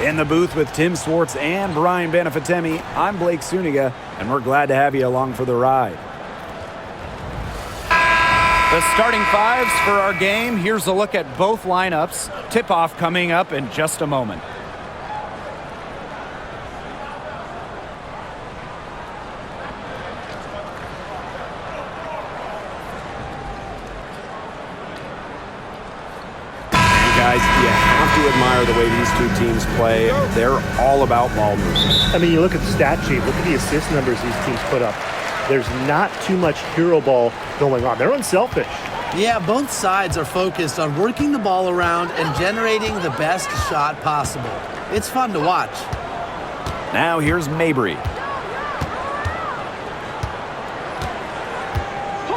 In the booth with Tim Swartz and Brian Benefitemi, I'm Blake Suniga, and we're glad to have you along for the ride. The starting fives for our game. Here's a look at both lineups. Tip-off coming up in just a moment. Guys, you have to admire the way these two teams play. They're all about ball movement. I mean, you look at the stat sheet, look at the assist numbers these teams put up. There's not too much hero ball going on. They're unselfish. Yeah, both sides are focused on working the ball around and generating the best shot possible. It's fun to watch. Now here's Mabry.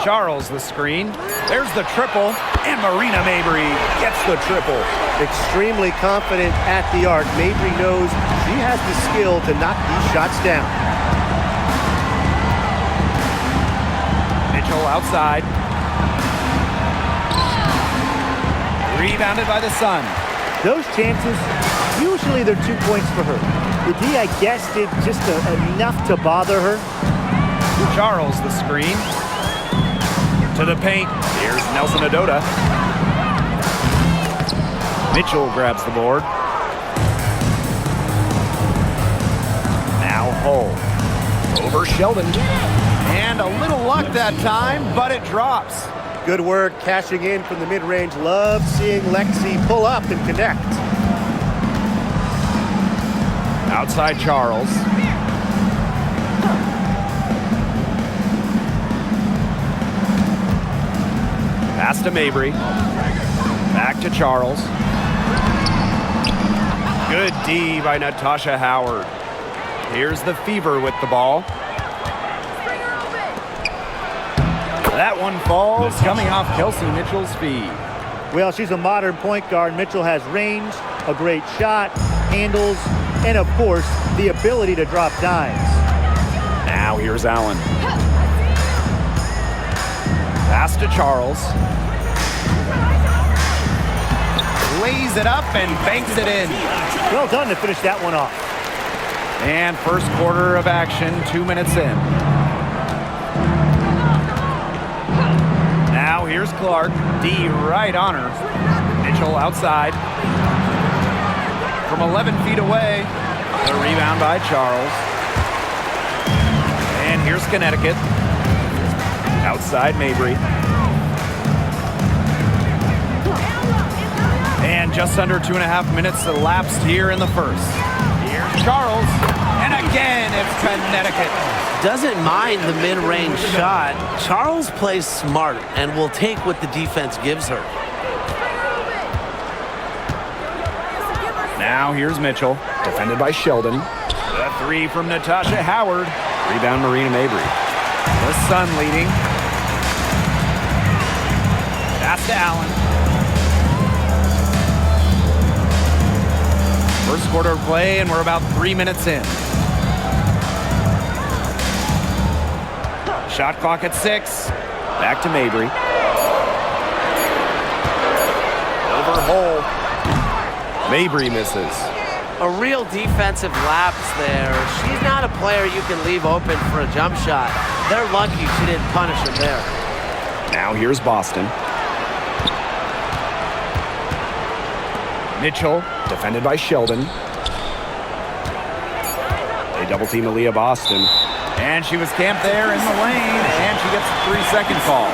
Charles the screen. There's the triple, and Marina Mabry gets the triple. Extremely confident at the arc. Mabry knows she has the skill to knock these shots down. Mitchell outside. Rebounded by the Sun. Those chances, usually they're 2 points for her. The D, I guess, did just enough to bother her. Charles the screen. To the paint. Here's Nelson Adota. Mitchell grabs the board. Now Hull. Over Sheldon. And a little luck that time, but it drops. Good work cashing in from the mid-range. Love seeing Lexi pull up and connect. Outside Charles. Pass to Mabry. Back to Charles. Good D by Natasha Howard. Here's the Fever with the ball. That one falls, coming off Kelsey Mitchell's feed. Well, she's a modern point guard. Mitchell has range, a great shot, handles, and of course, the ability to drop dimes. Now here's Allen. Pass to Charles. Lays it up and banks it in. Well done to finish that one off. And first quarter of action, 2 minutes in. Now here's Clark. D right on her. Mitchell outside. From 11 feet away. The rebound by Charles. And here's Connecticut. Outside Mabry. And just under 2.5 minutes elapsed here in the first. Here's Charles. And again, it's Connecticut. Doesn't mind the mid-range shot. Charles plays smart and will take what the defense gives her. Now here's Mitchell, defended by Sheldon. The three from Natasha Howard. Rebound Marina Mabry. The Sun leading. Pass to Allen. First quarter of play, and we're about 3 minutes in. Shot clock at 6. Back to Mabry. Over Hull. Mabry misses. A real defensive lapse there. She's not a player you can leave open for a jump shot. They're lucky she didn't punish her there. Now here's Boston. Mitchell. Defended by Sheldon. They double team Aaliyah Boston. And she was camped there in the lane, and she gets a 3-second call.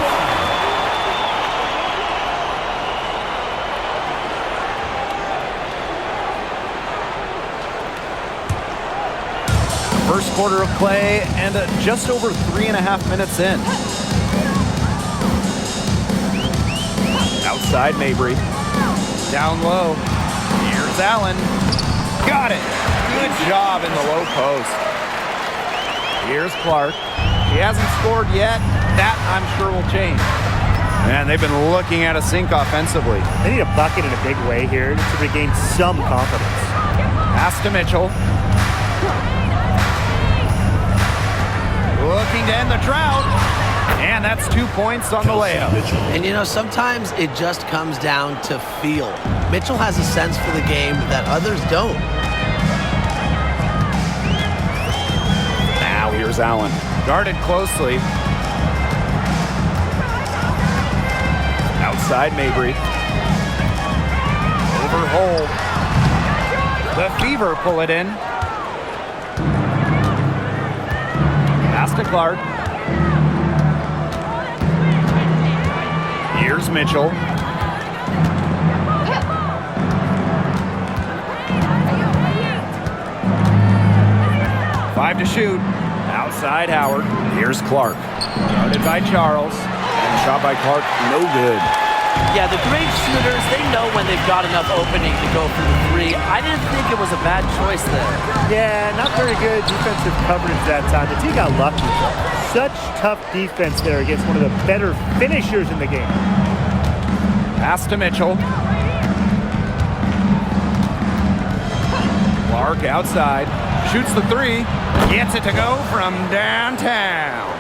First quarter of play, and just over 3.5 minutes in. Outside Mabry. Down low. Here's Allen. Got it. Good job in the low post. Here's Clark. She hasn't scored yet. That, I'm sure, will change. And they've been looking at a sink offensively. They need a bucket in a big way here to regain some confidence. Pass to Mitchell. Looking to end the drought. And that's 2 points on the layup. And you know, sometimes it just comes down to feel. Mitchell has a sense for the game that others don't. Here's Allen. Guarded closely. Outside Mabry. Over hole. The Fever pull it in. Pass to Clark. Here's Mitchell. Five to shoot. Outside Howard. Here's Clark. Guarded by Charles. And shot by Clark, no good. Yeah, the great shooters, they know when they've got enough opening to go for the three. I didn't think it was a bad choice there. Yeah, not very good defensive coverage that time. The team got lucky. Such tough defense there against one of the better finishers in the game. Pass to Mitchell. Clark outside. Shoots the three. Gets it to go from downtown.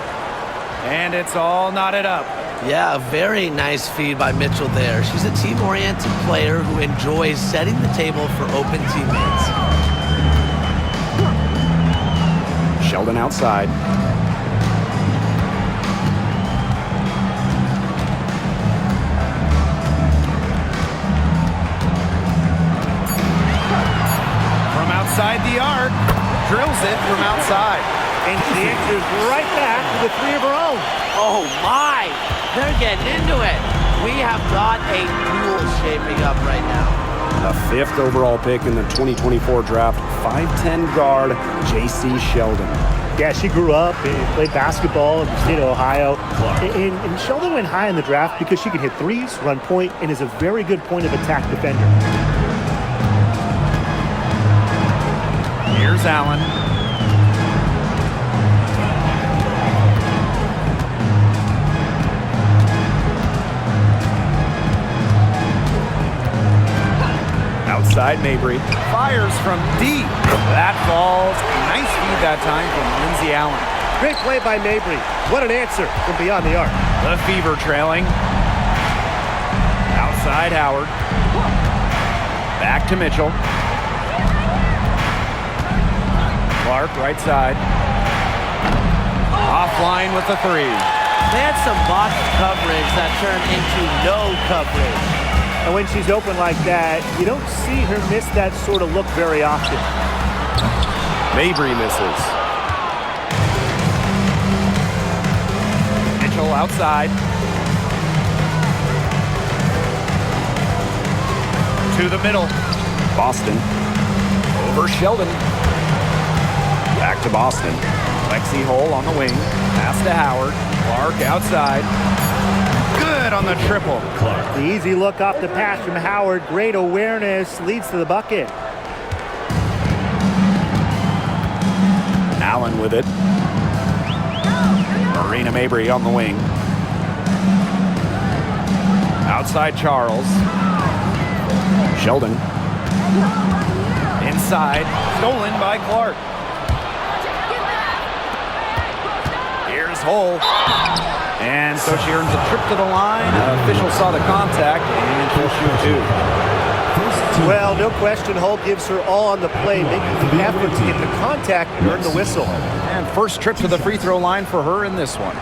And it's all knotted up. Yeah, a very nice feed by Mitchell there. She's a team-oriented player who enjoys setting the table for open teammates. Sheldon outside. From outside the arc. Drills it from outside. And she answers right back with a three of her own. Oh, my! They're getting into it. We have got a duel shaping up right now. The 5th overall pick in the 2024 draft, 5'10 guard, J.C. Sheldon. Yeah, she grew up and played basketball in the state of Ohio. And Sheldon went high in the draft because she can hit threes, run point, and is a very good point of attack defender. Here's Allen. Outside Mabry. Fires from deep. That falls. Nice feed that time from Lindsay Allen. Great play by Mabry. What an answer from beyond the arc. The Fever trailing. Outside Howard. Back to Mitchell. Clark right side. Offline with the three. They had some box coverage that turned into no coverage. And when she's open like that, you don't see her miss that sort of look very often. Mabry misses. Mitchell outside. To the middle. Boston. Over Sheldon. Back to Boston. Lexi Hole on the wing. Pass to Howard. Clark outside. Good on the triple. The easy look off the pass from Howard. Great awareness. Leads to the bucket. Allen with it. Marina Mabry on the wing. Outside Charles. Sheldon. Inside. Stolen by Clark. Here's Hole. And so she earns a trip to the line. Official saw the contact, and she'll shoot two. Well, no question, Holt gives her all on the play, making the effort to get the contact and earn the whistle. And first trip to the free throw line for her in this one.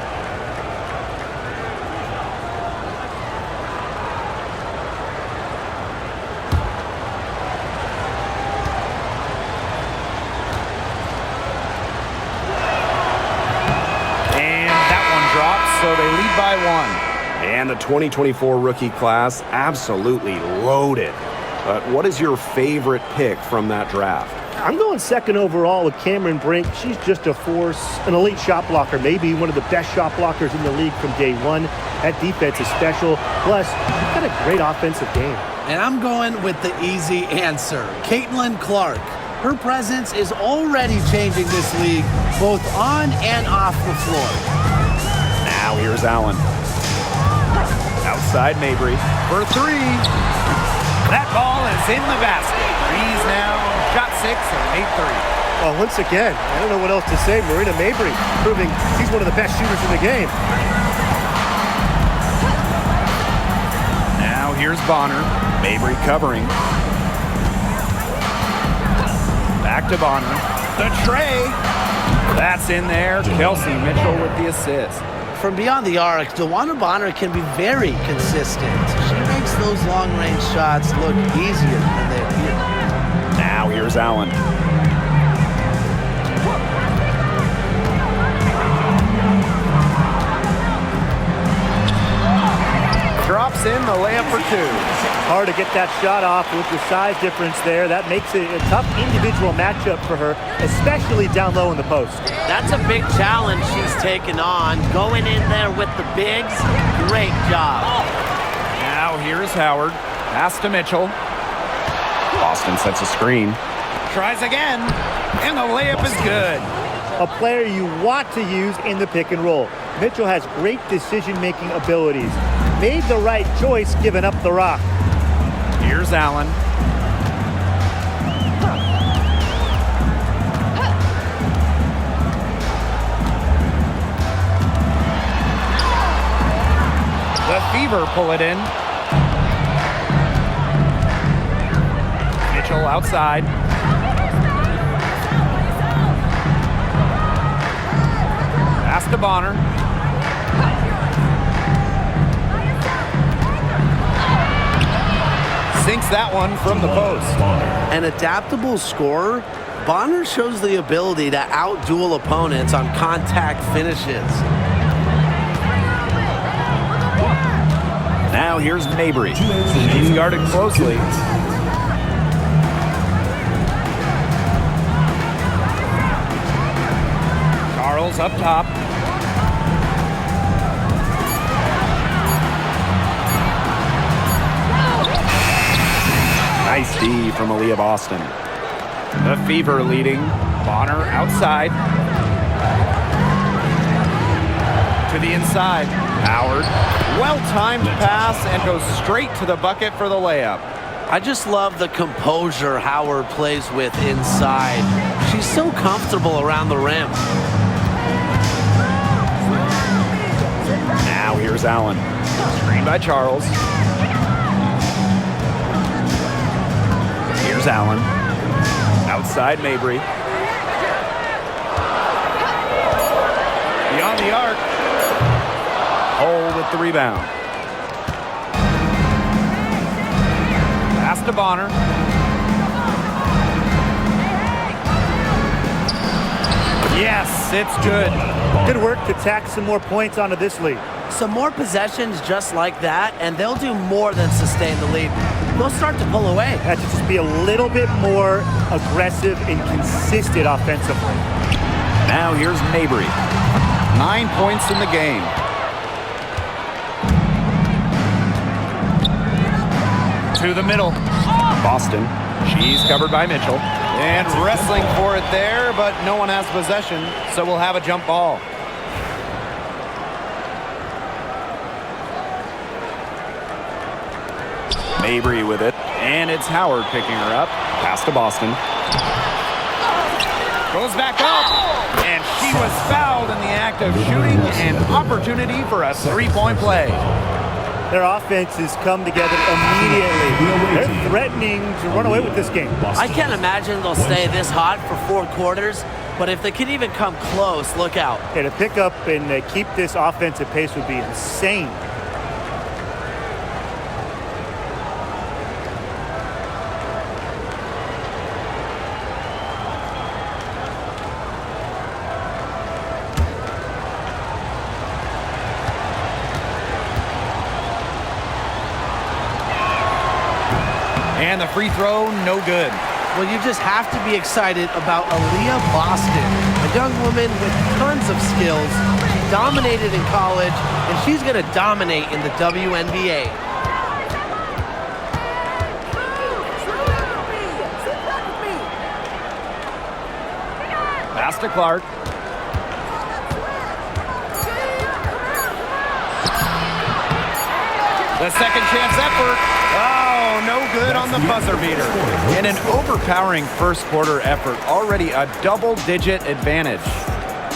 So they lead by one. And the 2024 rookie class, absolutely loaded. But what is your favorite pick from that draft? I'm going second overall with Cameron Brink. She's just a force, an elite shot blocker, maybe one of the best shot blockers in the league from day one. That defense is special. Plus, she's got a great offensive game. And I'm going with the easy answer, Caitlinclark. Her presence is already changing this league, both on and off the floor. Now here's Allen. Outside Mabry For three. That ball is in the basket. Breeze now shot 6 and made 3. Well, once again, I don't know what else to say. Marina Mabry proving she's one of the best shooters in the game. Now here's Bonner. Mabry covering. Back to Bonner. The tray. That's in there. Kelsey Mitchell with the assist. From beyond the arc, DeWanna Bonner can be very consistent. She makes those long-range shots look easier than they appear. Now here's Allen. Drops in the layup for two. Hard to get that shot off with the size difference there. That makes it a tough individual matchup for her, especially down low in the post. That's a big challenge she's taken on. Going in there with the bigs, great job. Now here's Howard. Pass to Mitchell. Boston sets a screen. Tries again, and the layup is good. A player you want to use in the pick and roll. Mitchell has great decision-making abilities. Made the right choice giving up the rock. Here's Allen. The Fever pull it in. Mitchell outside. Pass to Bonner. Sinks that one from the post. An adaptable scorer, Bonner shows the ability to outduel opponents on contact finishes. Now here's Mabry. He's guarded closely. Charles up top. Nice D from Aaliyah Boston. The Fever leading. Bonner outside. To the inside. Howard. Well-timed pass and goes straight to the bucket for the layup. I just love the composure Howard plays with inside. She's so comfortable around the rim. Now here's Allen. Screen by Charles. Here's Allen. Outside Mabry. Beyond the arc. Hole with the rebound. Pass to Bonner. Yes, it's good. Good work to tack some more points onto this lead. Some more possessions just like that, and they'll do more than sustain the lead. They'll start to pull away. Have to just be a little bit more aggressive and consistent offensively. Now here's Mabry. 9 points in the game. To the middle. Boston. She's covered by Mitchell. And wrestling for it there, but no one has possession, so we'll have a jump ball. Mabry with it. And it's Howard picking her up. Pass to Boston. Goes back up. And she was fouled in the act of shooting. An opportunity for a three-point play. Their offenses come together immediately. They're threatening to run away with this game. I can't imagine they'll stay this hot for 4 quarters, but if they can even come close, look out. Yeah, to pick up and keep this offensive pace would be insane. And the free throw, no good. Well, you just have to be excited about Aaliyah Boston, a young woman with tons of skills. She dominated in college, and she's going to dominate in the WNBA. Pass to Clark. The second chance effort. Oh, no good on the buzzer beater. And an overpowering first quarter effort. Already a double-digit advantage.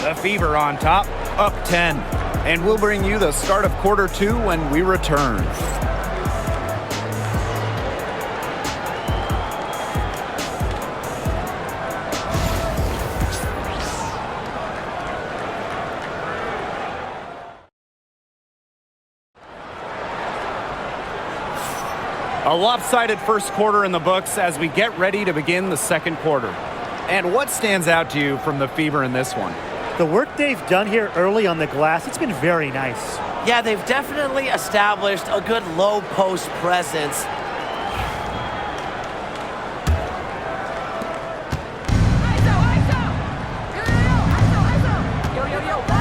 The Fever on top, up 10. And we'll bring you the start of quarter 2 when we return. A lopsided first quarter in the books as we get ready to begin the second quarter. And what stands out to you from the Fever in this one? The work they've done here early on the glass, it's been very nice. Yeah, they've definitely established a good low post presence.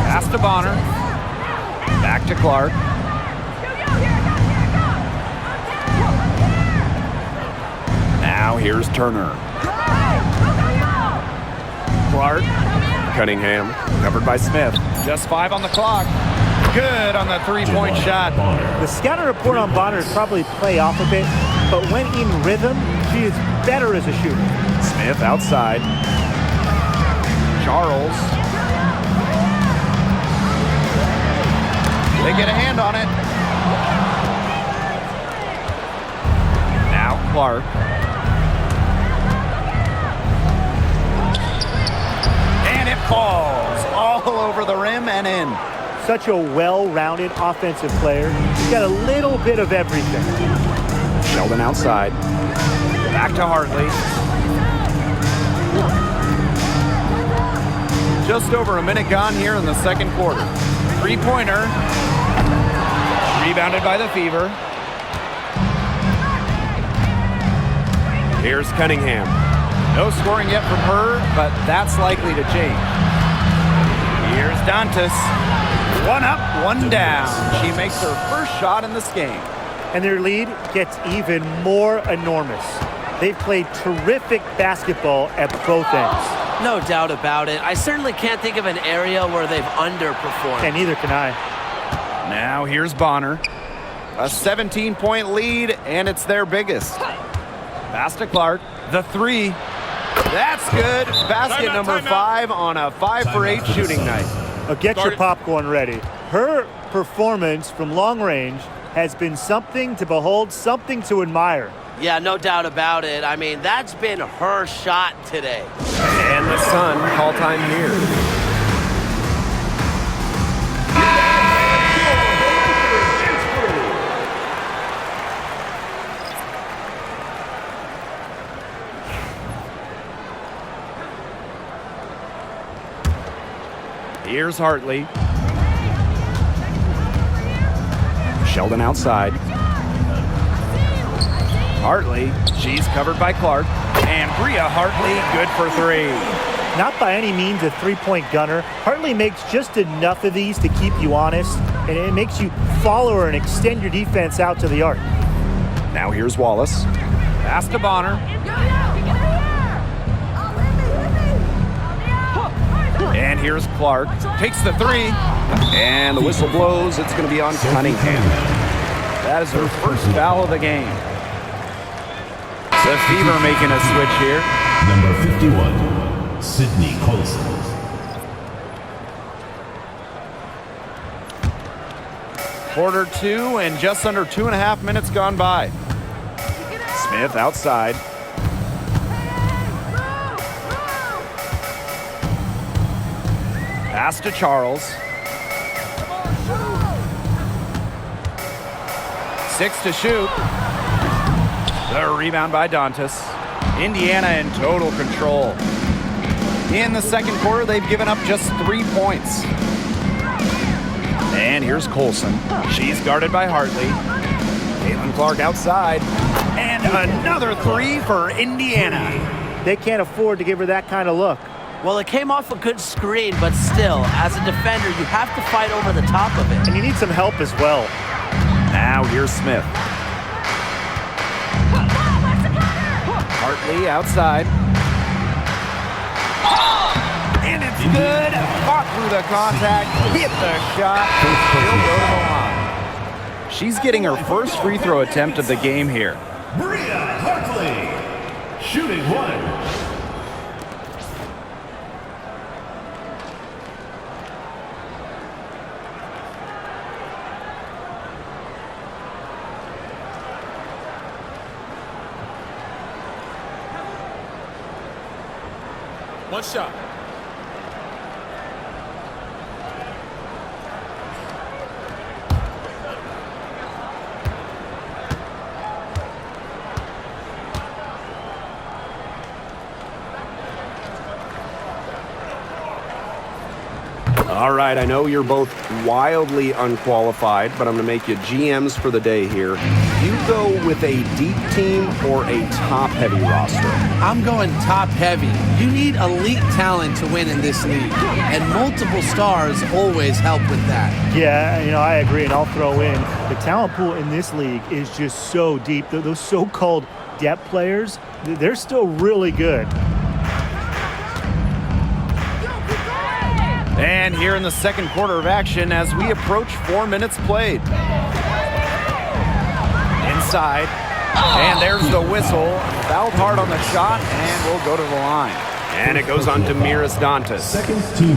Pass to Bonner. Back to Clark. Now here's Turner. Clark. Cunningham, covered by Smith. Just 5 on the clock. Good on the three-point shot. The scouting report on Bonner is probably play off a bit, but when in rhythm, she is better as a shooter. Smith outside. Charles. They get a hand on it. Now Clark. And it falls all over the rim and in. Such a well-rounded offensive player. He's got a little bit of everything. Sheldon outside. Back to Hartley. Just over a minute gone here in the second quarter. Three-pointer. Rebounded by the Fever. Here's Cunningham. No scoring yet from her, but that's likely to change. Here's Dantas. One up, one down. She makes her first shot in this game. And their lead gets even more enormous. They've played terrific basketball at both ends. No doubt about it. I certainly can't think of an area where they've underperformed. And neither can I. Now here's Bonner. A 17-point lead, and it's their biggest. Pass to Clark. The three. That's good. Basket number 5 on a 5 for 8 shooting night. Get your popcorn ready. Her performance from long range has been something to behold, something to admire. Yeah, no doubt about it. I mean, that's been her shot today. And the Sun call time here. Here's Hartley. Sheldon outside. Hartley, she's covered by Clark. And Bria Hartley, good for 3. Not by any means a three-point gunner. Hartley makes just enough of these to keep you honest, and it makes you follow her and extend your defense out to the arc. Now here's Wallace. Pass to Bonner. And here's Clark. Takes the 3. And the whistle blows. It's going to be on Cunningham. That is her first foul of the game. The Fever making a switch here. Number 51, Sydney Colson. Quarter 2 and just under 2.5 minutes gone by. Smith outside. Pass to Charles. 6 to shoot. The rebound by Dantas. Indiana in total control. In the second quarter, they've given up just 3 points. And here's Colson. She's guarded by Hartley. Caitlin-Clark outside. And another 3 for Indiana. They can't afford to give her that kind of look. Well, it came off a good screen, but still, as a defender, you have to fight over the top of it. And you need some help as well. Now here's Smith. Hartley outside. And it's good. Fought through the contact. Hit the shot. She'll go to the line. She's getting her first free throw attempt of the game here. Bria Hartley, shooting 1. One shot. All right, I know you're both wildly unqualified, but I'm going to make you GMs for the day here. You go with a deep team or a top-heavy roster? I'm going top-heavy. You need elite talent to win in this league, and multiple stars always help with that. Yeah, I agree, and I'll throw in the talent pool in this league is just so deep. Those so-called depth players, they're still really good. And here in the second quarter of action as we approach 4 minutes played. Inside. And there's the whistle. Fouled hard on the shot, and we'll go to the line. And it goes on to Miras Dantas.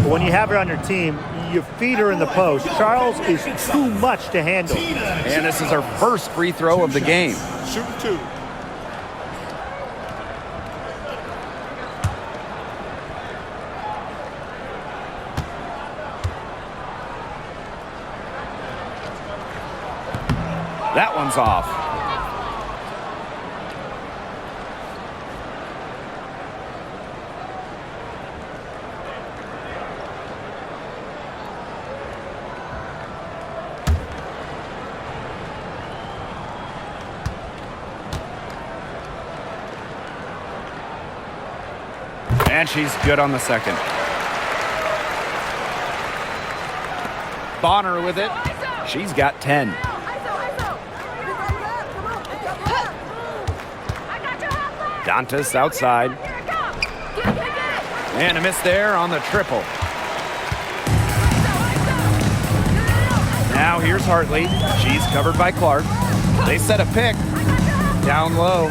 When you have her on your team, you feed her in the post. Charles is too much to handle. And this is her first free throw of the game. Shoot 2. That one's off. And she's good on the second. Bonner with it. She's got 10. Dantas outside. And a miss there on the triple. Now here's Hartley. She's covered by Clark. They set a pick. Down low.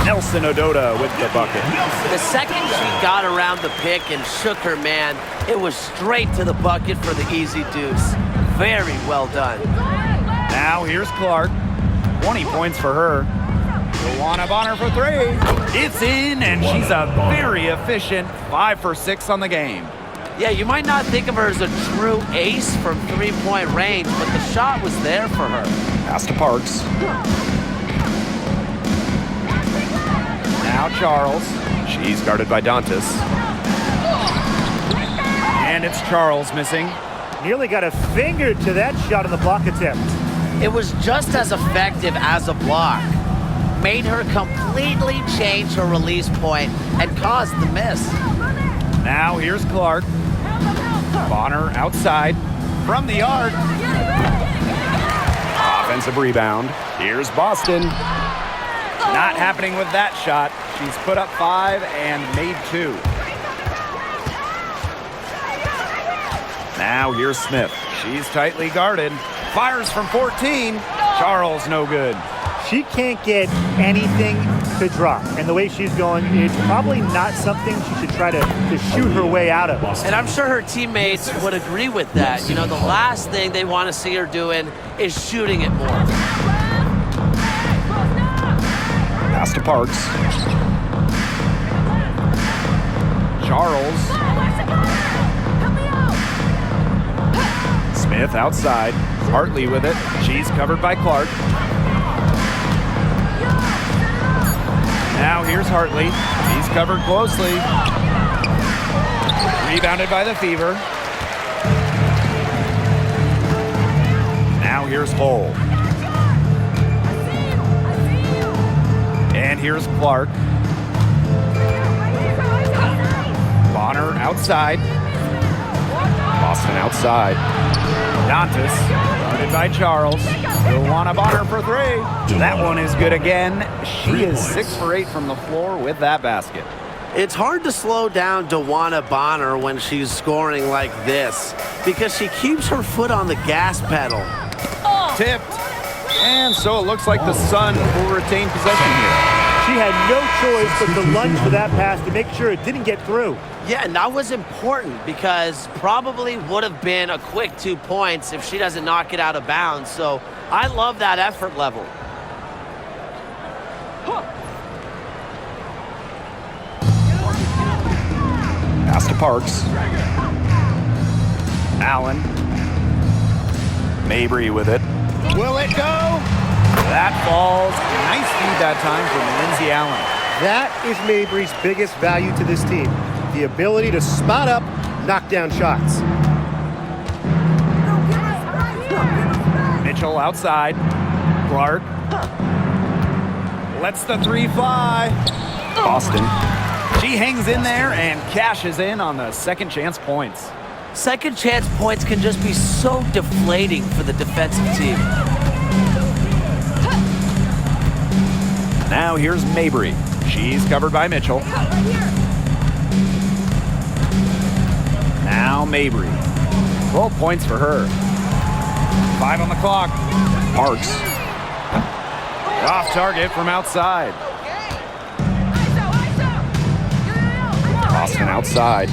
Nelson Ododa with the bucket. The second she got around the pick and shook her man, it was straight to the bucket for the easy deuce. Very well done. Now here's Clark. 20 points for her. Luana Bonner for 3. It's in, and she's a very efficient 5 for 6 on the game. Yeah, you might not think of her as a true ace from three-point range, but the shot was there for her. Pass to Parks. Now Charles. She's guarded by Dantas. And it's Charles missing. Nearly got a finger to that shot on the block attempt. It was just as effective as a block. Made her completely change her release point and caused the miss. Now here's Clark. Bonner outside from the arc. Offensive rebound. Here's Boston. Not happening with that shot. She's put up 5 and made 2. Now here's Smith. She's tightly guarded. Fires from 14. Charles no good. She can't get anything to drop. And the way she's going, it's probably not something she should try to shoot her way out of. And I'm sure her teammates would agree with that. The last thing they want to see her doing is shooting it more. Pass to Parks. Charles. Smith outside. Hartley with it. She's covered by Clark. Now here's Hartley. He's covered closely. Rebounded by the Fever. Now here's Hull. And here's Clark. Bonner outside. Boston outside. Dantas, guarded by Charles. Luana Bonner for 3. That one is good again. She is 6 for 8 from the floor with that basket. It's hard to slow down DeWanna Bonner when she's scoring like this because she keeps her foot on the gas pedal. Tipped. And so it looks like the Sun will retain possession here. She had no choice but to lunge for that pass to make sure it didn't get through. Yeah, and that was important because probably would have been a quick 2 points if she doesn't knock it out of bounds. So I love that effort level. Pass to Parks. Allen. Mabry with it. Will it go? That falls. Nice feed that time from Lindsay Allen. That is Mabry's biggest value to this team. The ability to spot up, knock down shots. Mitchell outside. Clark lets the three fly. Boston. She hangs in there and cashes in on the second chance points. Second chance points can just be so deflating for the defensive team. Now here's Mabry. She's covered by Mitchell. Now Mabry. 12 points for her. 5 on the clock. Parks. Off target from outside. Boston outside.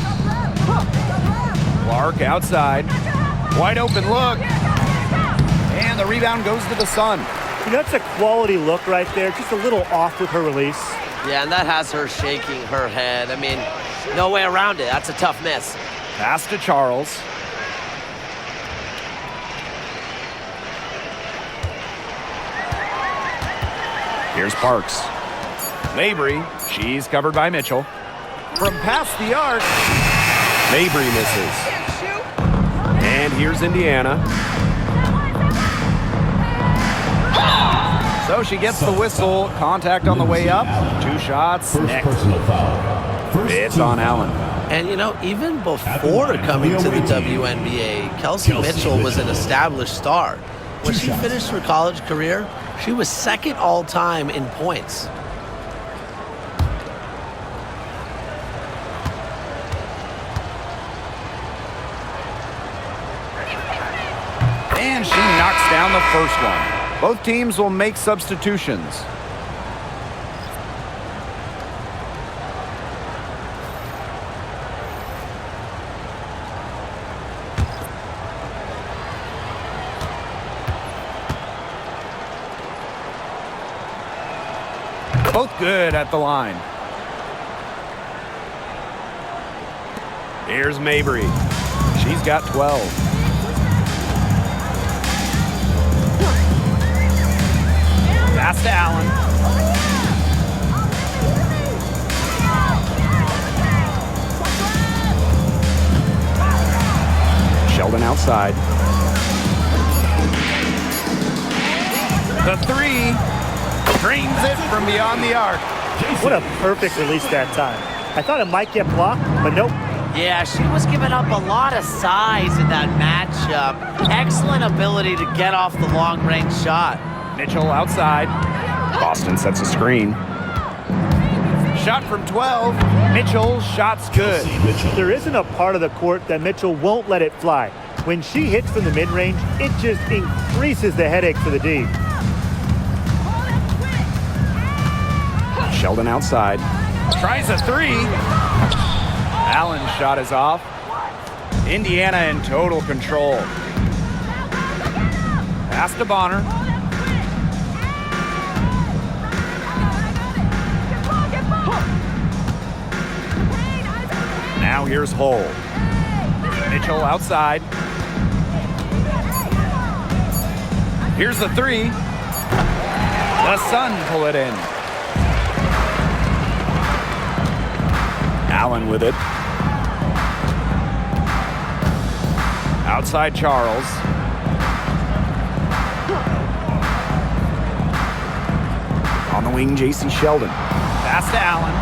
Clark outside. Wide open look. And the rebound goes to the Sun. You know, that's a quality look right there. Just a little off with her release. Yeah, and that has her shaking her head. I mean, no way around it. That's a tough miss. Pass to Charles. Here's Parks. Mabry. She's covered by Mitchell. From past the arc. Mabry misses. And here's Indiana. So she gets the whistle. Contact on the way up. 2 shots. First Next. personal foul. First It's team on foul. Allen. And, you know, even before coming to the WNBA, Kelsey Mitchell was an established star. When she finished her college career, she was second all-time in points. And she knocks down the first one. Both teams will make substitutions. Both good at the line. Here's Mabry. She's got 12. Pass to Allen. Sheldon outside. The three drains it from beyond the arc. What a perfect release that time. I thought it might get blocked, but nope. Yeah, she was giving up a lot of size in that matchup. Excellent ability to get off the long-range shot. Mitchell outside. Boston sets a screen. Shot from 12. Mitchell, shot's good. There isn't a part of the court that Mitchell won't let it fly. When she hits from the mid-range, it just increases the headache for the D. Sheldon outside. Tries a three. Allen's shot is off. Indiana in total control. Pass to Bonner. Now here's Hull. Mitchell outside. Here's the three. The Sun pull it in. Allen with it. Outside Charles. On the wing, J.C. Sheldon. Pass to Allen.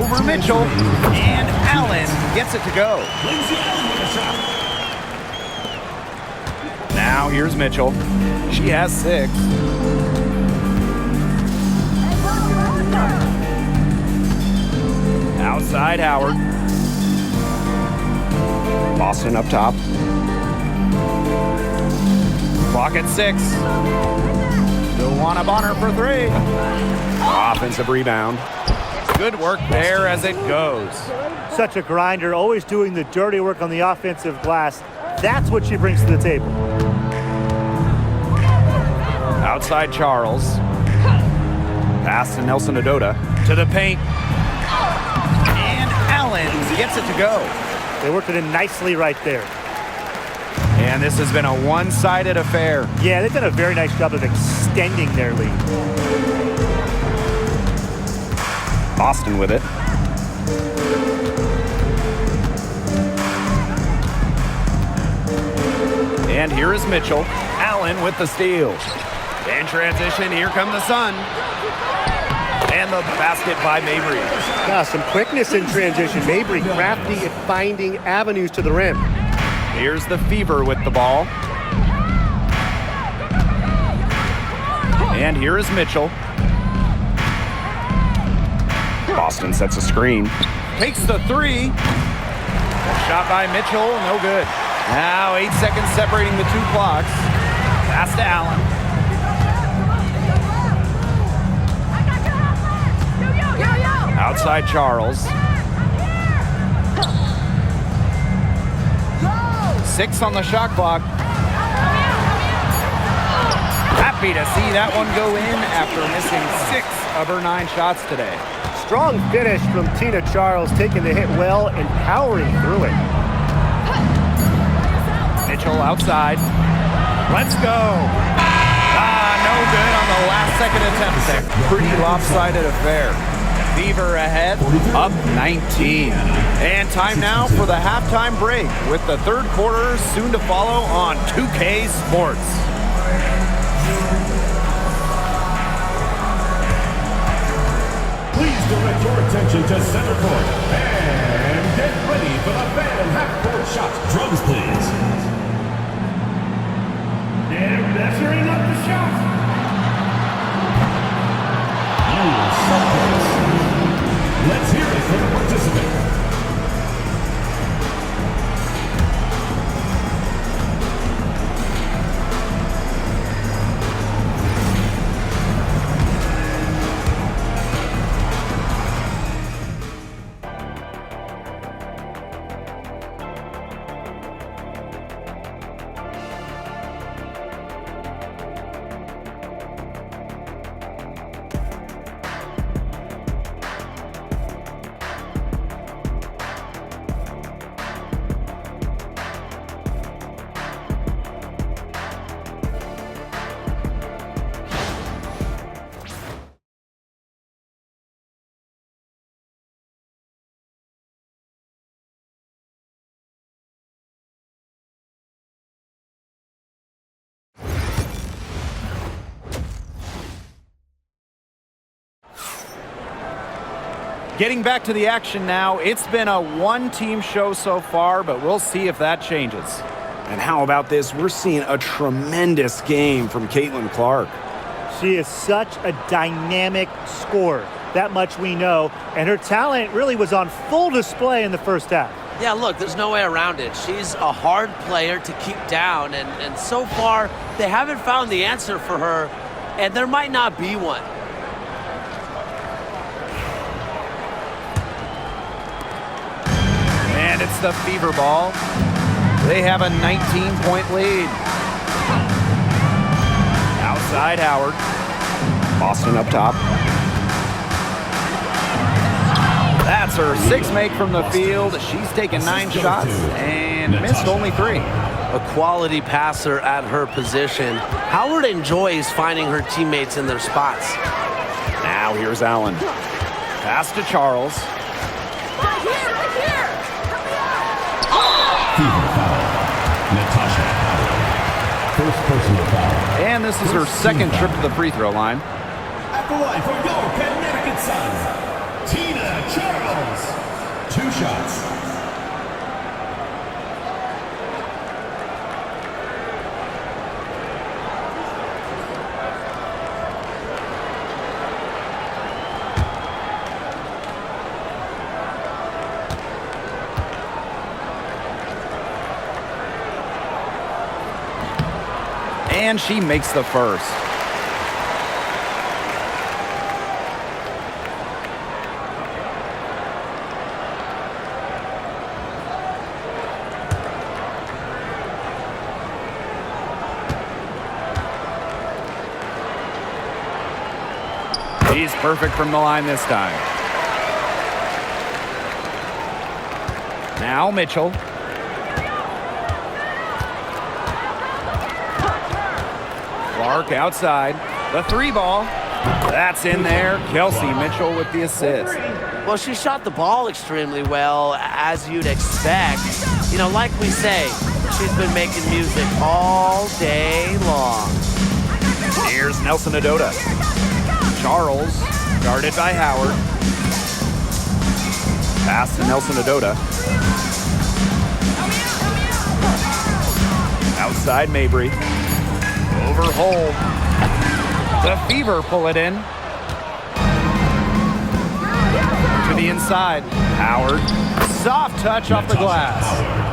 Over Mitchell. And Allen gets it to go. Now here's Mitchell. She has 6. Outside Howard. Boston up top. Clock at 6. DeWanna Bonner for 3. Offensive rebound. Good work there as it goes. Such a grinder, always doing the dirty work on the offensive glass. That's what she brings to the table. Outside Charles. Pass to Nelson Adota. To the paint. And Allen gets it to go. They worked it in nicely right there. And this has been a one-sided affair. Yeah, they've done a very nice job of extending their lead. Boston with it. And here is Mitchell. Allen with the steal. In transition, here come the Sun. And the basket by Mabry. Yeah, some quickness in transition. Mabry crafty at finding avenues to the rim. Here's the Fever with the ball. And here is Mitchell. Boston sets a screen. Takes the three. Shot by Mitchell, no good. Now 8 seconds separating the two clocks. Pass to Allen. Outside Charles. 6 on the shot clock. Happy to see that one go in after missing 6 of her 9 shots today. Strong finish from Tina Charles, taking the hit well and powering through it. Mitchell outside. Let's go. No good on the last second attempt there. Pretty lopsided affair. Fever ahead, up 19. And time now for the halftime break with the third quarter soon to follow on 2K Sports. Please direct your attention to center court and get ready for the fan half-court shot. Drums, please. They're measuring up the shot. Let's hear it for the participant. Getting back to the action now. It's been a one-team show so far, but we'll see if that changes. And how about this? We're seeing a tremendous game from CaitlinClark. She is such a dynamic scorer. That much we know. And her talent really was on full display in the first half. Yeah, look, there's no way around it. She's a hard player to keep down, and so far, they haven't found the answer for her, and there might not be one. And it's the Fever ball. They have a 19-point lead. Outside Howard. Boston up top. That's her 6th make from the field. She's taken 9 shots and missed only 3. A quality passer at her position. Howard enjoys finding her teammates in their spots. Now here's Allen. Pass to Charles. Fever foul. Natasha Howard. First personal foul. And this is her 2nd trip to the free throw line. At the line for your Connecticut Sun, Tina Charles. 2 shots. And she makes the first. He's perfect from the line this time. Now Mitchell. Clark outside. The 3 ball. That's in there. Kelsey Mitchell with the assist. Well, she shot the ball extremely well, as you'd expect. You know, like we say, she's been making music all day long. Here's Nelson Adota. Charles, guarded by Howard. Pass to Nelson Adota. Outside Mabry. Over Hole. The Fever pull it in. To the inside. Howard. Soft touch off the glass.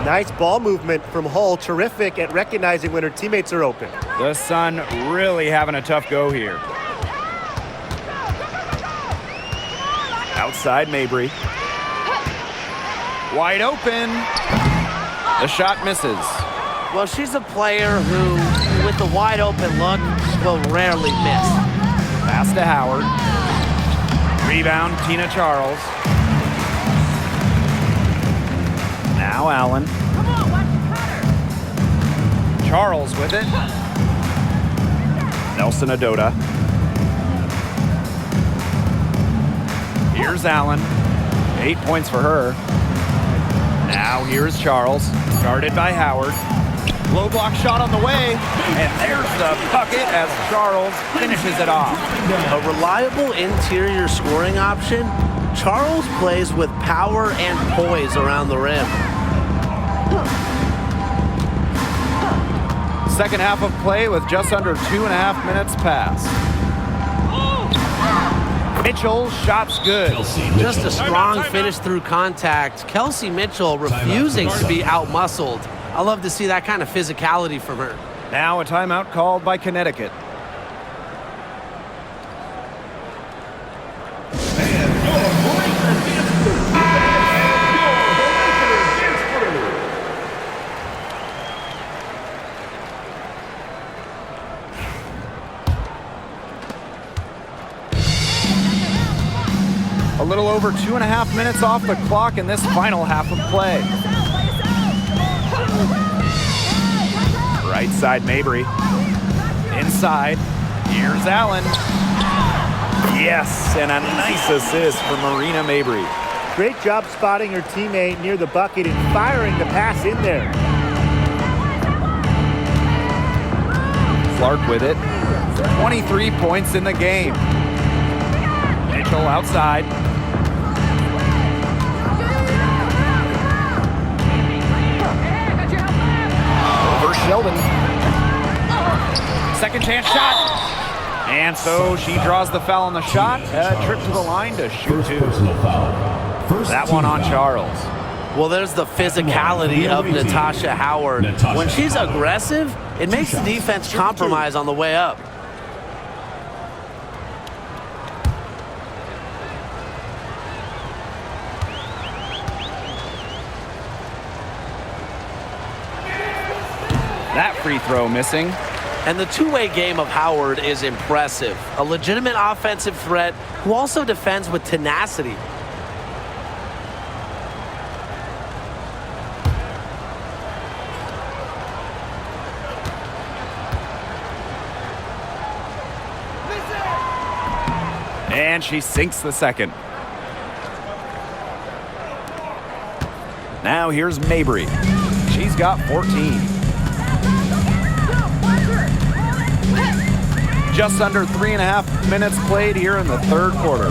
Nice ball movement from Hull. Terrific at recognizing when her teammates are open. The Sun really having a tough go here. Outside Mabry. Wide open. The shot misses. Well, she's a player who, with the wide open look, will rarely miss. Pass to Howard. Rebound, Tina Charles. Now Allen. Charles with it. Nelson Adota. Here's Allen. 8 points for her. Now here's Charles, guarded by Howard. Low block shot on the way, and there's the bucket as Charles finishes it off. A reliable interior scoring option, Charles plays with power and poise around the rim. Second half of play with just under 2.5 minutes passed. Mitchell, shot's good. Just a strong finish through contact. Kelsey Mitchell refusing to be out-muscled. I love to see that kind of physicality from her. Now a timeout called by Connecticut. A little over 2.5 minutes off the clock in this final half of play. Right side Mabry. Inside. Here's Allen. Yes, and a nice assist for Marina Mabry. Great job spotting her teammate near the bucket and firing the pass in there. Clark with it. 23 points in the game. Mitchell outside. Over Sheldon. Second chance shot. And so she draws the foul on the shot. A trip to the line to shoot two. That one on Charles. Well, there's the physicality of Natasha Howard. When she's aggressive, it makes the defense compromise on the way up. That free throw missing. And the two-way game of Howard is impressive. A legitimate offensive threat who also defends with tenacity. And she sinks the second. Now here's Mabry. She's got 14. Just under 3.5 minutes played here in the third quarter.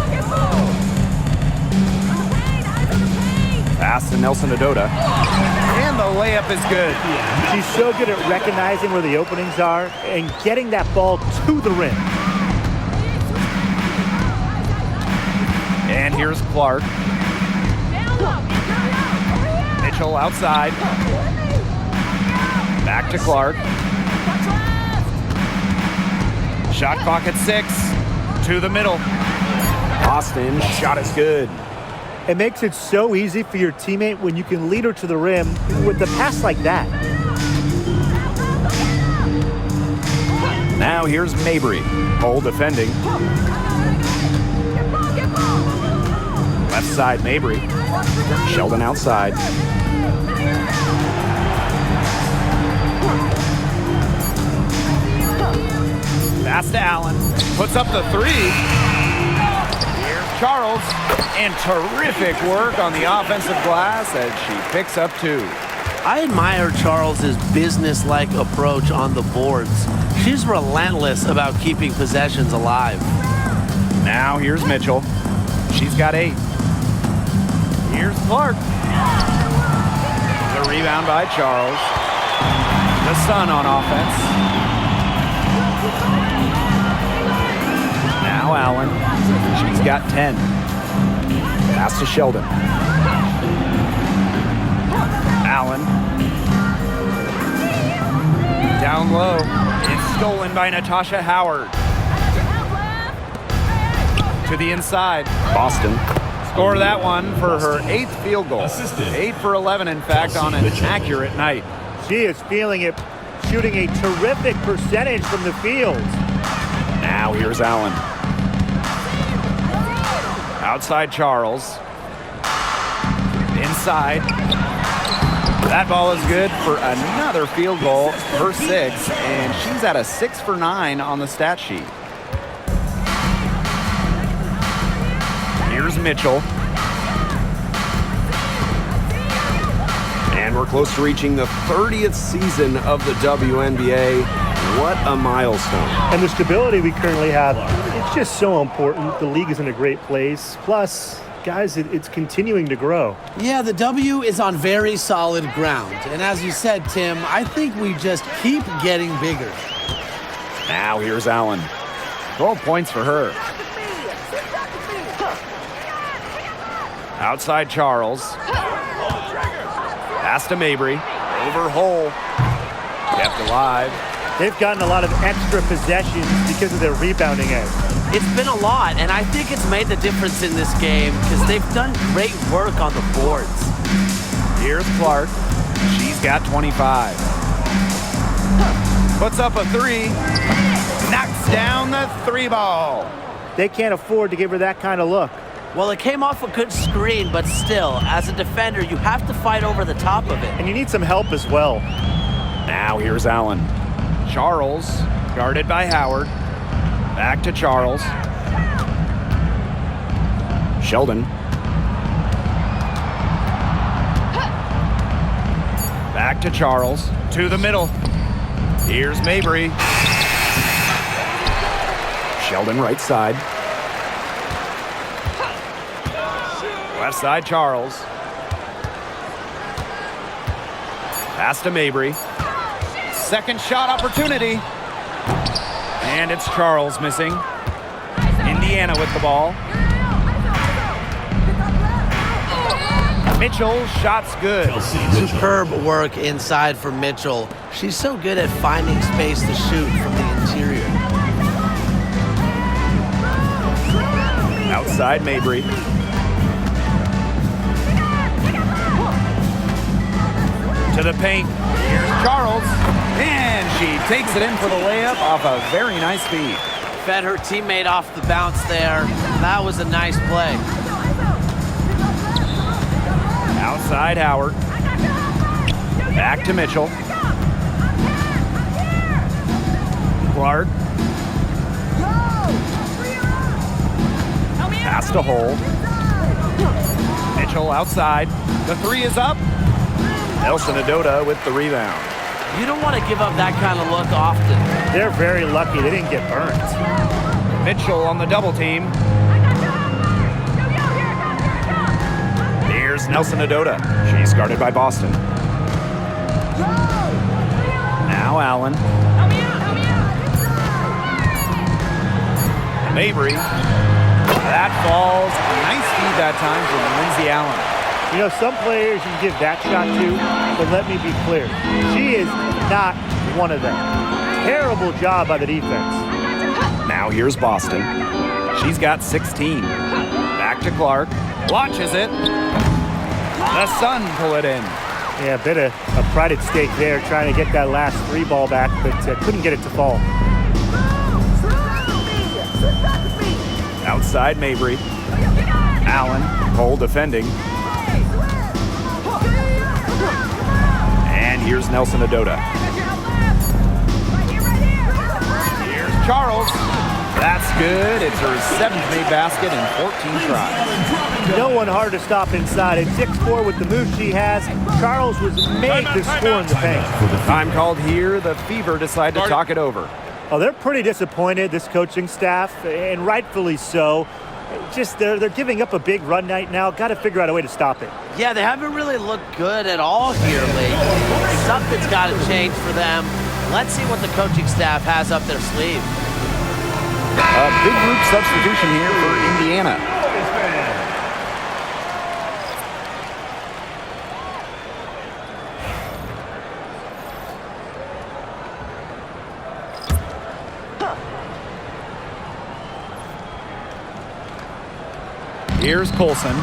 Pass to Nelson Adota. And the layup is good. She's so good at recognizing where the openings are and getting that ball to the rim. And here's Clark. Mitchell outside. Back to Clark. Shot clock at 6. To the middle. Austin, shot is good. It makes it so easy for your teammate when you can lead her to the rim with a pass like that. Now here's Mabry. Hole defending. Left side Mabry. Sheldon outside. Pass to Allen. Puts up the three. Here's Charles. And terrific work on the offensive glass as she picks up 2. I admire Charles's business-like approach on the boards. She's relentless about keeping possessions alive. Now here's Mitchell. She's got 8. Here's Clark. The rebound by Charles. The Sun on offense. Now Allen. She's got 10. Pass to Sheldon. Allen. Down low. It's stolen by Natasha Howard. To the inside. Boston. Score that one for her 8th field goal. Assisted. 8 for 11, in fact, on an accurate night. She is feeling it, shooting a terrific percentage from the field. Now here's Allen. Outside Charles. Inside. That ball is good for another field goal, her 6th, and she's at a 6 for 9 on the stat sheet. Here's Mitchell. And we're close to reaching the 30th season of the WNBA. What a milestone. And the stability we currently have, it's just so important. The league is in a great place. Plus, guys, it's continuing to grow. Yeah, the W is on very solid ground. And as you said, Tim, I think we just keep getting bigger. Now here's Allen. 12 points for her. Outside Charles. Pass to Mabry. Over Hole. Kept alive. They've gotten a lot of extra possessions because of their rebounding edge. It's been a lot, and I think it's made the difference in this game because they've done great work on the boards. Here's Clark. She's got 25. Puts up a 3. Knocks down the 3 ball. They can't afford to give her that kind of look. Well, it came off a good screen, but still, as a defender, you have to fight over the top of it. And you need some help as well. Now here's Allen. Charles, guarded by Howard. Back to Charles. Sheldon. Back to Charles. To the middle. Here's Mabry. Sheldon right side. Left side Charles. Pass to Mabry. Second shot opportunity. And it's Charles missing. Indiana with the ball. Mitchell, shot's good. Superb work inside for Mitchell. She's so good at finding space to shoot from the interior. Outside Mabry. To the paint. Here's Charles. And she takes it in for the layup off a very nice feed. Fed her teammate off the bounce there. That was a nice play. Outside Howard. Back to Mitchell. Clark. Pass to Hole. Mitchell outside. The 3 is up. Nelson Adota with the rebound. You don't want to give up that kind of look often. They're very lucky they didn't get burnt. Mitchell on the double team. Here's Nelson Adota. She's guarded by Boston. Now Allen. Mabry. That falls. Nice feed that time from Lindsay Allen. You know, some players you can give that shot to, but let me be clear. She is not one of them. Terrible job by the defense. Now here's Boston. She's got 16. Back to Clark. Launches it. The Sun pull it in. Yeah, a bit of a pride at stake there, trying to get that last 3 ball back, but couldn't get it to fall. Outside Mabry. Allen. Cole defending. And here's Nelson Adota. Here's Charles. That's good. It's her 7th made basket in 14 tries. No one hard to stop inside. At 6'4" with the move she has, Charles was made to score in the paint. Time called here. The Fever decide to talk it over. Oh, they're pretty disappointed, this coaching staff, and rightfully so. Just they're giving up a big run right now. Got to figure out a way to stop it. Yeah, they haven't really looked good at all here lately. Something's got to change for them. Let's see what the coaching staff has up their sleeve. A big group substitution here for Indiana. Here's Colson.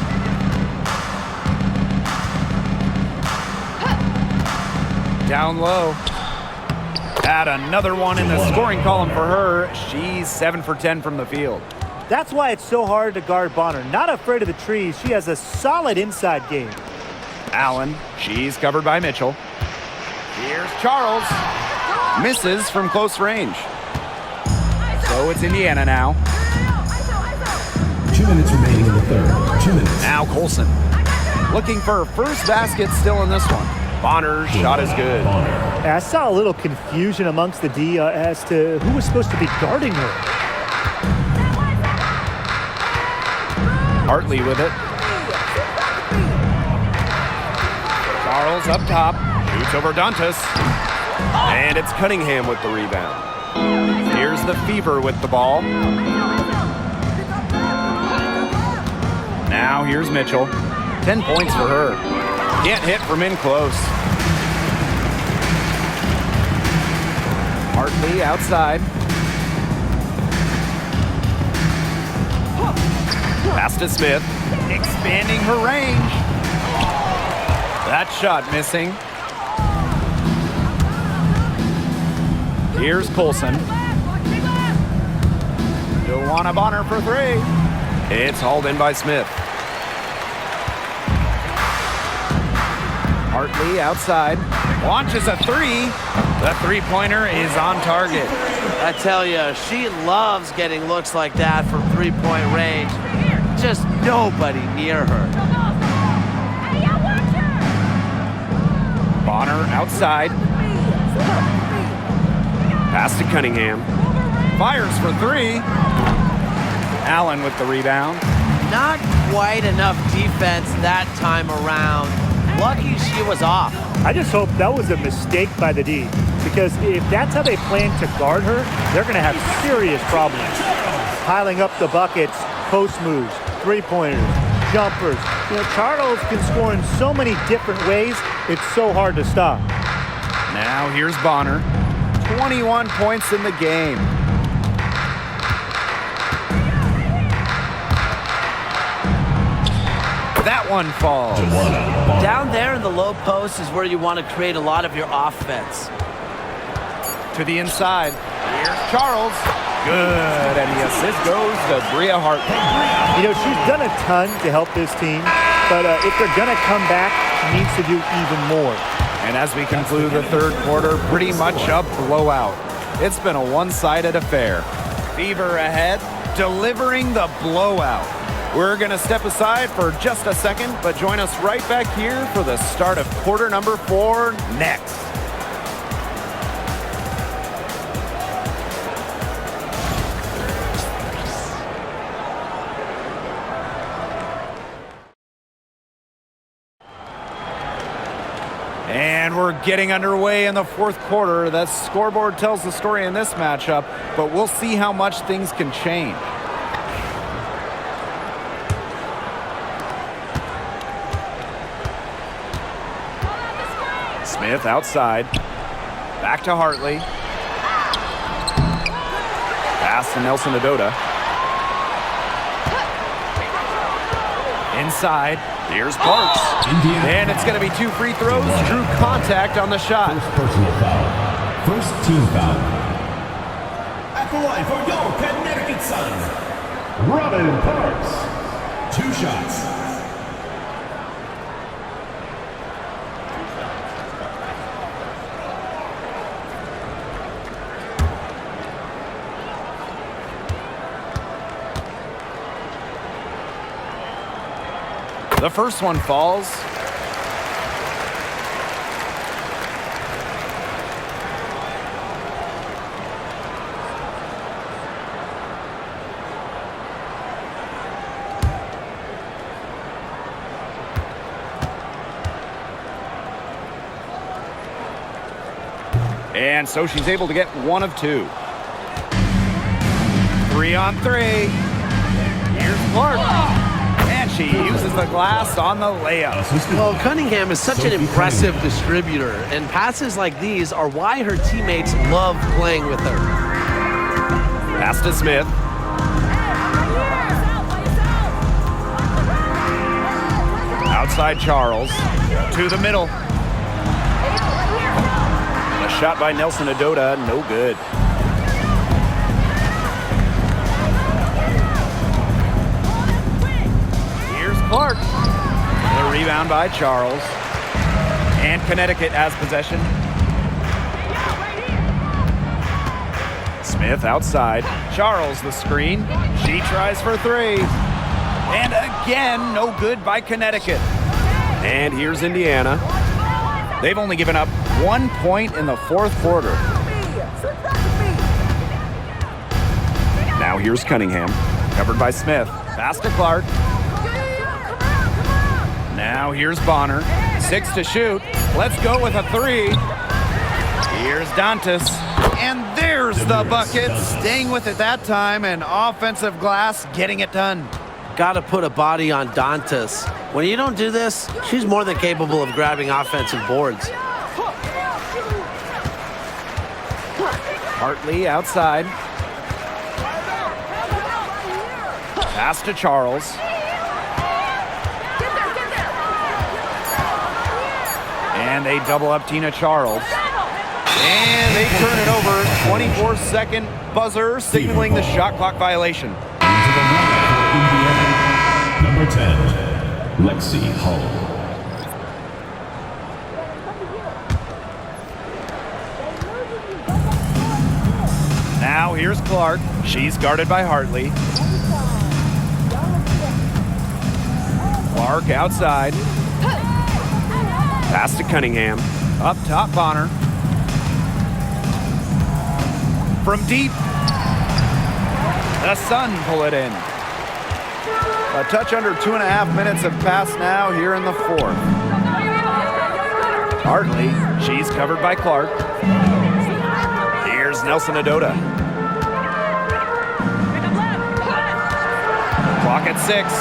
Down low. Add another one in the scoring column for her. She's 7 for 10 from the field. That's why it's so hard to guard Bonner. Not afraid of the trees. She has a solid inside game. Allen. She's covered by Mitchell. Here's Charles. Misses from close range. So it's Indiana now. 2 minutes remaining in the third. 2 minutes. Now Colson. Looking for her first basket still in this one. Bonner's shot is good. I saw a little confusion amongst the D as to who was supposed to be guarding her. Hartley with it. Charles up top. Shoots over Dantas. And it's Cunningham with the rebound. Here's the Fever with the ball. Now here's Mitchell. 10 points for her. Can't hit from in close. Hartley outside. Pass to Smith. Expanding her range. That shot missing. Here's Colson. Joanna Bonner for three. It's hauled in by Smith. Hartley outside. Launches a three. The three-pointer is on target. I tell you, she loves getting looks like that from three-point range. Just nobody near her. Bonner outside. Pass to Cunningham. Fires for three. Allen with the rebound. Not quite enough defense that time around. Lucky she was off. I just hope that was a mistake by the D, because if that's how they plan to guard her, they're going to have serious problems. Piling up the buckets, post moves, three-pointers, jumpers. You know, Charles can score in so many different ways, it's so hard to stop. Now here's Bonner. 21 points in the game. That one falls. Down there in the low post is where you want to create a lot of your offense. To the inside. Here's Charles. Good. And the assist goes to Bria Hartley. You know, she's done a ton to help this team, but if they're going to come back, she needs to do even more. And as we conclude the third quarter, pretty much a blowout. It's been a one-sided affair. Fever ahead, delivering the blowout. We're going to step aside for just a second, but join us right back here for the start of quarter number 4 next. And we're getting underway in the fourth quarter. The scoreboard tells the story in this matchup, but we'll see how much things can change. Smith outside. Back to Hartley. Pass to Nelson Adota. Inside. Here's Parks. And it's going to be 2 free throws. Drew contact on the shot. First personal foul. First team foul. At the line for your Connecticut Sun, Robin Parks. 2 shots. The first one falls. And so she's able to get 1 of 2. 3 on 3. Here's Clark. And she uses the glass on the layup. Well, Cunningham is such an impressive distributor, and passes like these are why her teammates love playing with her. Pass to Smith. Outside Charles. To the middle. A shot by Nelson Adota, no good. Here's Clark. The rebound by Charles. And Connecticut has possession. Smith outside. Charles the screen. She tries for 3. And again, no good by Connecticut. And here's Indiana. They've only given up 1 point in the 4th quarter. Now here's Cunningham. Covered by Smith. Pass to Clark. Now here's Bonner. 6 to shoot. Let's go with a 3. Here's Dantas. And there's the bucket. Staying with it that time. And offensive glass getting it done. Got to put a body on Dantas. When you don't do this, she's more than capable of grabbing offensive boards. Hartley outside. Pass to Charles. And they double up Tina Charles. And they turn it over. 24-second buzzer signaling the shot clock violation. Number 10, Lexi Hull. Now here's Clark. She's guarded by Hartley. Clark outside. Pass to Cunningham. Up top, Bonner. From deep. The Sun pull it in. A touch under 2.5 minutes have passed now here in the 4th. Hartley, she's covered by Clark. Here's Nelson Adota. Clock at 6.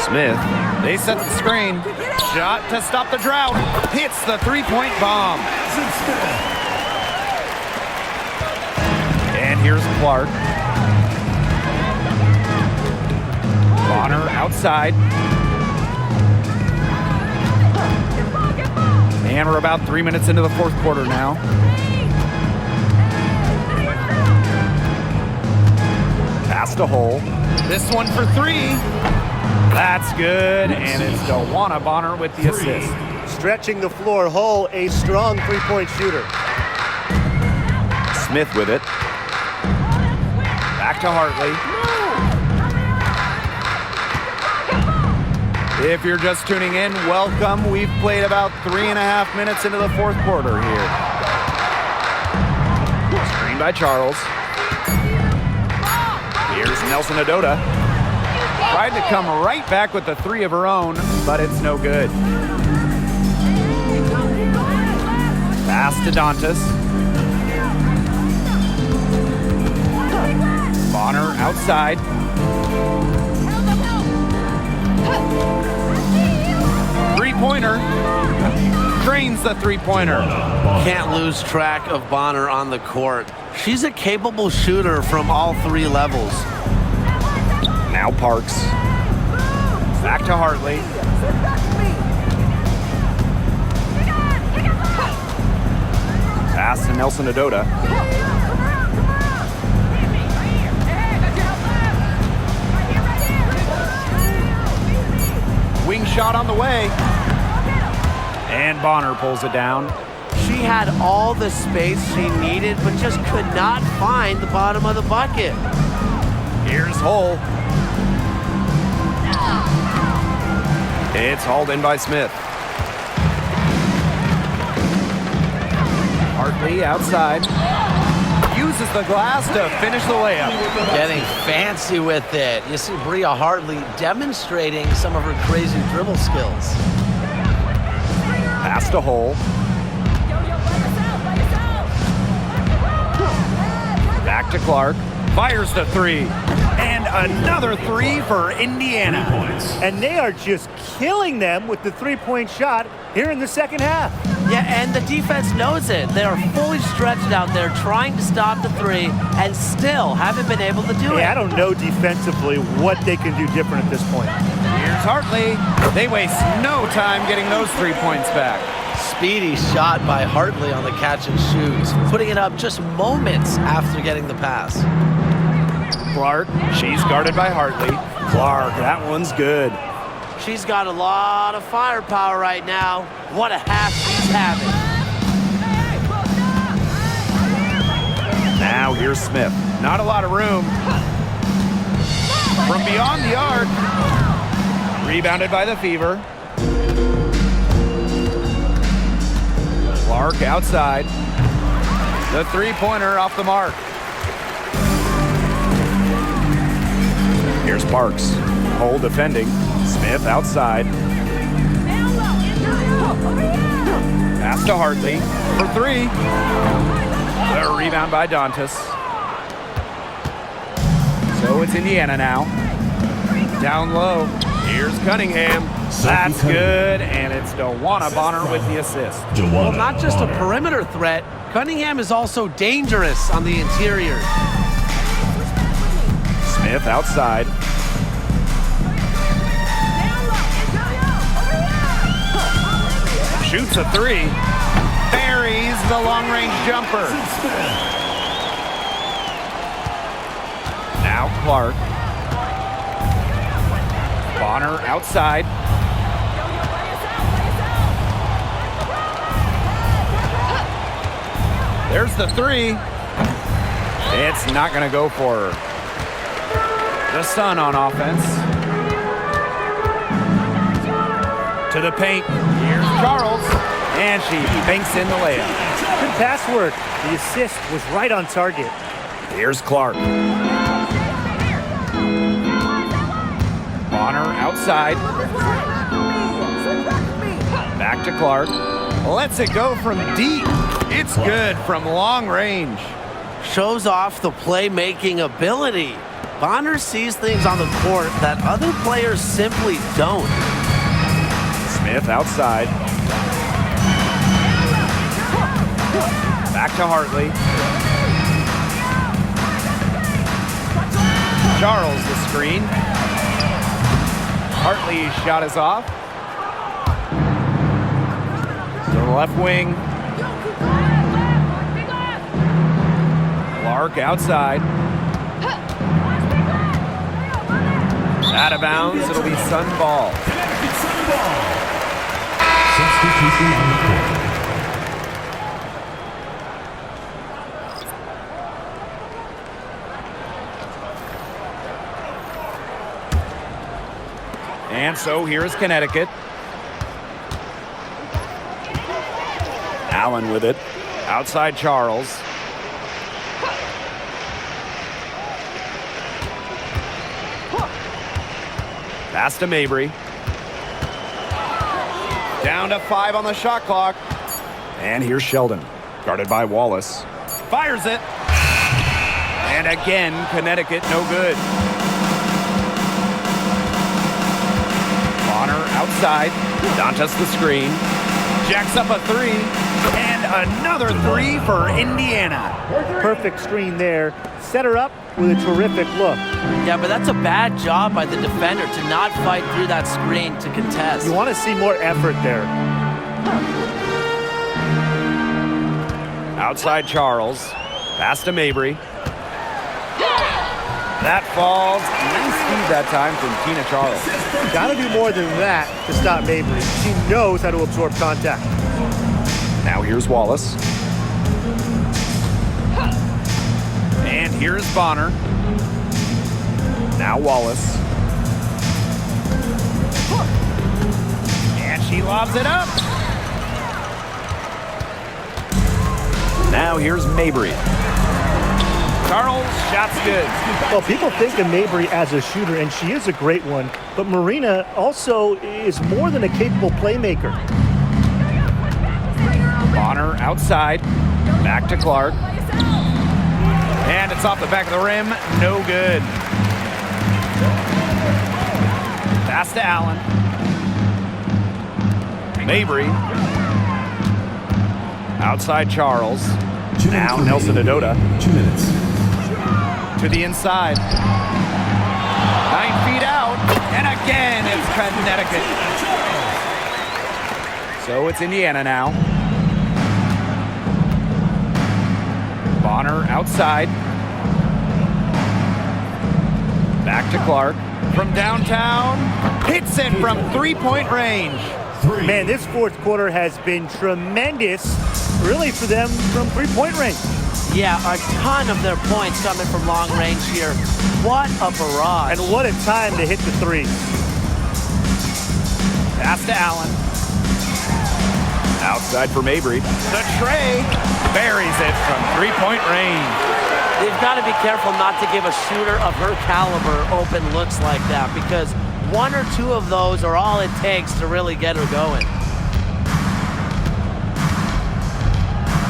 Smith. They set the screen. Shot to stop the drought. Hits the 3-point bomb. And here's Clark. Bonner outside. And we're about 3 minutes into the 4th quarter now. Pass to Hole. This one for 3. That's good, and it's DeWanna Bonner with the assist. Stretching the floor, Hull, a strong three-point shooter. Smith with it. Back to Hartley. If you're just tuning in, welcome. We've played about 3.5 minutes into the 4th quarter here. Screen by Charles. Here's Nelson Adota. Tried to come right back with the 3 of her own, but it's no good. Pass to Dantas. Bonner outside. Three-pointer. Drains the three-pointer. Can't lose track of Bonner on the court. She's a capable shooter from all 3 levels. Now Parks. Back to Hartley. Pass to Nelson Adota. Wing shot on the way. And Bonner pulls it down. She had all the space she needed, but just could not find the bottom of the bucket. Here's Hull. It's hauled in by Smith. Hartley outside. Uses the glass to finish the layup. Getting fancy with it. You see Bria Hartley demonstrating some of her crazy dribble skills. Pass to Hole. Back to Clark. Fires the three. And another three for Indiana. And they are just killing them with the three-point shot here in the second half. Yeah, and the defense knows it. They are fully stretched out there trying to stop the three and still haven't been able to do it. I don't know defensively what they can do different at this point. Here's Hartley. They waste no time getting those 3 points back. Speedy shot by Hartley on the catch and shoot, putting it up just moments after getting the pass. Clark, she's guarded by Hartley. Clark, that one's good. She's got a lot of firepower right now. What a half she's having. Now here's Smith. Not a lot of room. From beyond the arc. Rebounded by the Fever. Clark outside. The three-pointer off the mark. Here's Parks. Hole defending. Smith outside. Pass to Hartley for three. The rebound by Dantas. So it's Indiana now. Down low. Here's Cunningham. That's good, and it's DeWanna Bonner with the assist. Well, not just a perimeter threat, Cunningham is also dangerous on the interior. Smith outside. Shoots a three. Buries the long-range jumper. Now Clark. Bonner outside. There's the three. It's not going to go for her. The Sun on offense. To the paint. Here's Charles. And she banks in the layup. Good pass work. The assist was right on target. Here's Clark. Bonner outside. Back to Clark. Lets it go from deep. It's good from long range. Shows off the playmaking ability. Bonner sees things on the court that other players simply don't. Smith outside. Back to Hartley. Charles the screen. Hartley's shot is off. To the left wing. Clark outside. Out of bounds. It'll be Sun ball. Substitution on the court. And so here's Connecticut. Allen with it. Outside Charles. Pass to Mabry. Down to 5 on the shot clock. And here's Sheldon. Guarded by Wallace. Fires it. And again, Connecticut no good. Bonner outside. Dantas the screen. Jacks up a three. And another three for Indiana. Perfect screen there. Set her up with a terrific look. Yeah, but that's a bad job by the defender to not fight through that screen to contest. You want to see more effort there. Outside Charles. Pass to Mabry. That falls. Nice feed that time from Tina Charles. Got to do more than that to stop Mabry. She knows how to absorb contact. Now here's Wallace. And here's Bonner. Now Wallace. He lobs it up. Now here's Mabry. Charles, shot's good. Well, people think of Mabry as a shooter, and she is a great one. But Marina also is more than a capable playmaker. Bonner outside. Back to Clark. And it's off the back of the rim. No good. Pass to Allen. Mabry. Outside Charles. Now Nelson Adota. 2 minutes. To the inside. 9 feet out. And again, it's Connecticut. So it's Indiana now. Bonner outside. Back to Clark. From downtown. Hits it from three-point range. Man, this fourth quarter has been tremendous, really, for them from three-point range. Yeah, a ton of their points coming from long range here. What a barrage. And what a time to hit the three. Pass to Allen. Outside for Mabry. The tray buries it from three-point range. They've got to be careful not to give a shooter of her caliber open looks like that, because one or two of those are all it takes to really get her going.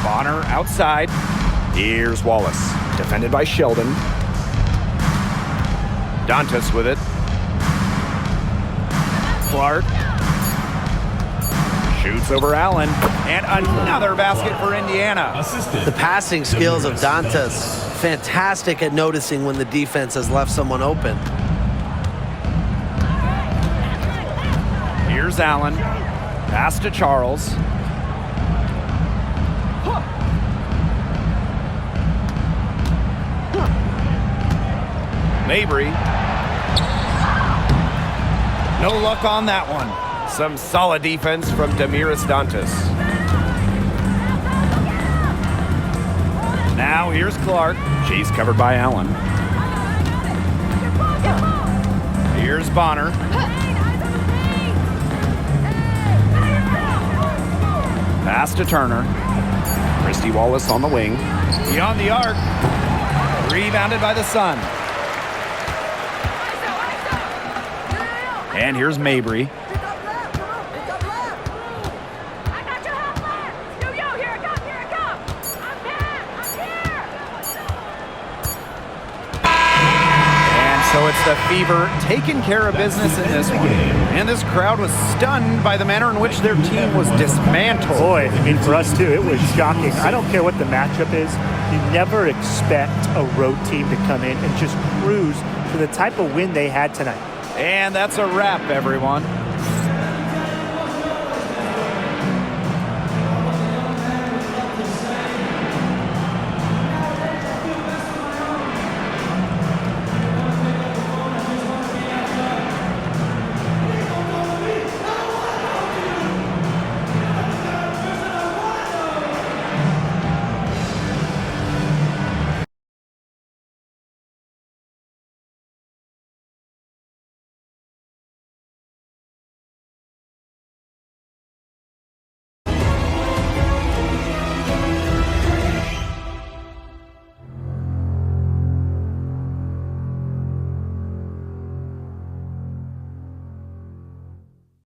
Bonner outside. Here's Wallace. Defended by Sheldon. Dantas with it. Clark. Shoots over Allen. And another basket for Indiana. Assisted. The passing skills of Dantas, fantastic at noticing when the defense has left someone open. Here's Allen. Pass to Charles. Mabry. No luck on that one. Some solid defense from Damiris Dantas. Now here's Clark. She's covered by Allen. Here's Bonner. Pass to Turner. Christy Wallace on the wing. Beyond the arc. Rebounded by the Sun. And here's Mabry. So it's the Fever taking care of business in this one. And this crowd was stunned by the manner in which their team was dismantled. Boy, I mean, for us too, it was shocking. I don't care what the matchup is. You never expect a road team to come in and just cruise for the type of win they had tonight. And that's a wrap, everyone.